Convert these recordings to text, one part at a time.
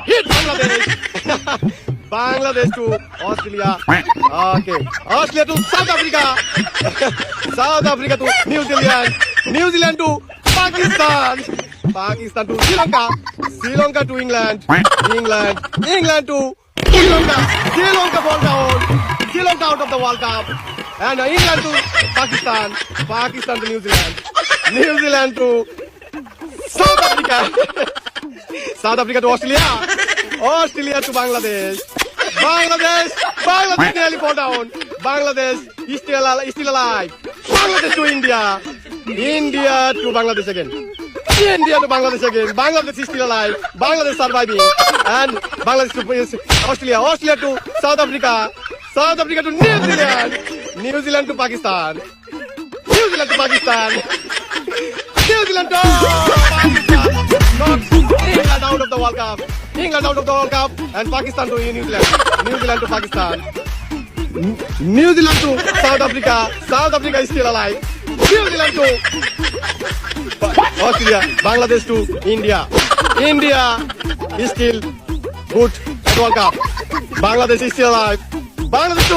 Hit Bangladesh. Bangladesh to Australia. Okay. Australia to South Africa. South Africa to New Zealand. New Zealand to Pakistan. Pakistan to Sri Lanka. Sri Lanka to England. England. England to Sri Lanka. Sri Lanka fall down. Sri Lanka out of the World Cup. And England to Pakistan. Pakistan to New Zealand. New Zealand to South Africa. South Africa to Australia. Australia to Bangladesh. Bangladesh nearly fall down. Bangladesh is still alive. Bangladesh to India. India to Bangladesh again. India to Bangladesh again. Bangladesh is still alive. Bangladesh surviving. And Bangladesh to Australia. Australia to South Africa. South Africa to New Zealand. New Zealand to Pakistan. New Zealand to Pakistan. New Zealand to Pakistan. England out of the World Cup. England out of the World Cup. And Pakistan to New Zealand. New Zealand to Pakistan. New Zealand to South Africa. South Africa is still alive. New Zealand to Australia. Bangladesh to India. India is still good at World Cup. Bangladesh is still alive. Bangladesh to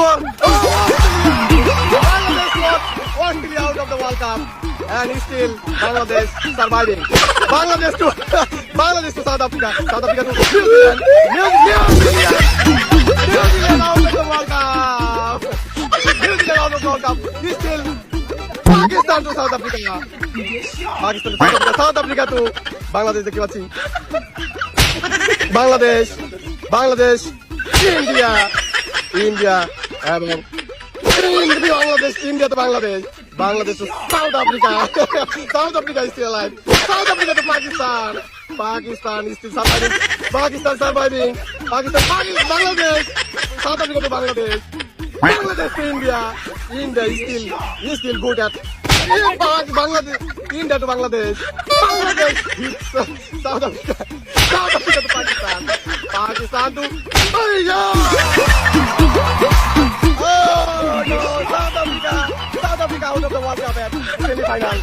Australia out of the World Cup. And is still Bangladesh surviving. Bangladesh to South Africa. South Africa to New Zealand. New Zealand out of the World Cup. New Zealand out of the World Cup. Is still Pakistan to South Africa. Pakistan to South Africa. South Africa to Bangladesh দেখতে পাচ্ছি। Bangladesh, India এবং India to Bangladesh to South Africa. South Africa is still alive. South Africa to Pakistan. Pakistan is still surviving. Bangladesh. South Africa to Bangladesh. Bangladesh to India. India is still good at Bangladesh. India to Bangladesh. Bangladesh hits South Africa. South Africa to Pakistan. Pakistan to South Africa out of the World Cup at semi-final.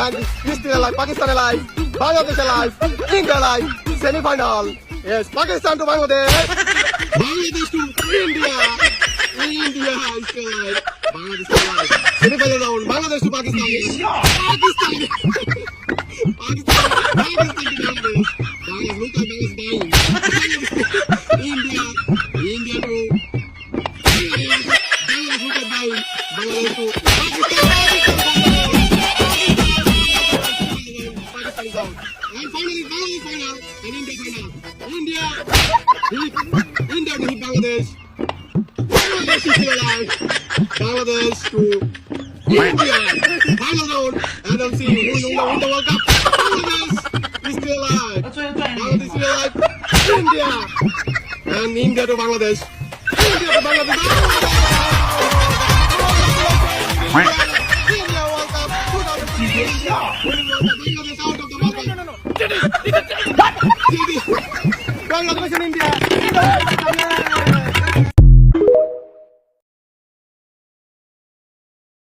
And is still alive. Pakistan alive. Bangladesh alive. India alive. Semi-final. Yes, Pakistan to Bangladesh. Bangladesh to India. India is still alive. Bangladesh still alive. Semi-final round. Bangladesh to Pakistan. Pakistan to Bangladesh. Bangladesh look like Bangladesh dying. India to Bangladesh look like dying. Bangladesh to Pakistan. Pakistan is out. And finally Bangladesh final and India final. India to hit Bangladesh. Bangladesh is still alive. Bangladesh to India. Final round. And let's see who will win the World Cup. Bangladesh is still alive. Bangladesh is still alive. India. And India to Bangladesh. India to Bangladesh. India World Cup 2016. Bangladesh out of the World Cup. Congratulations, India.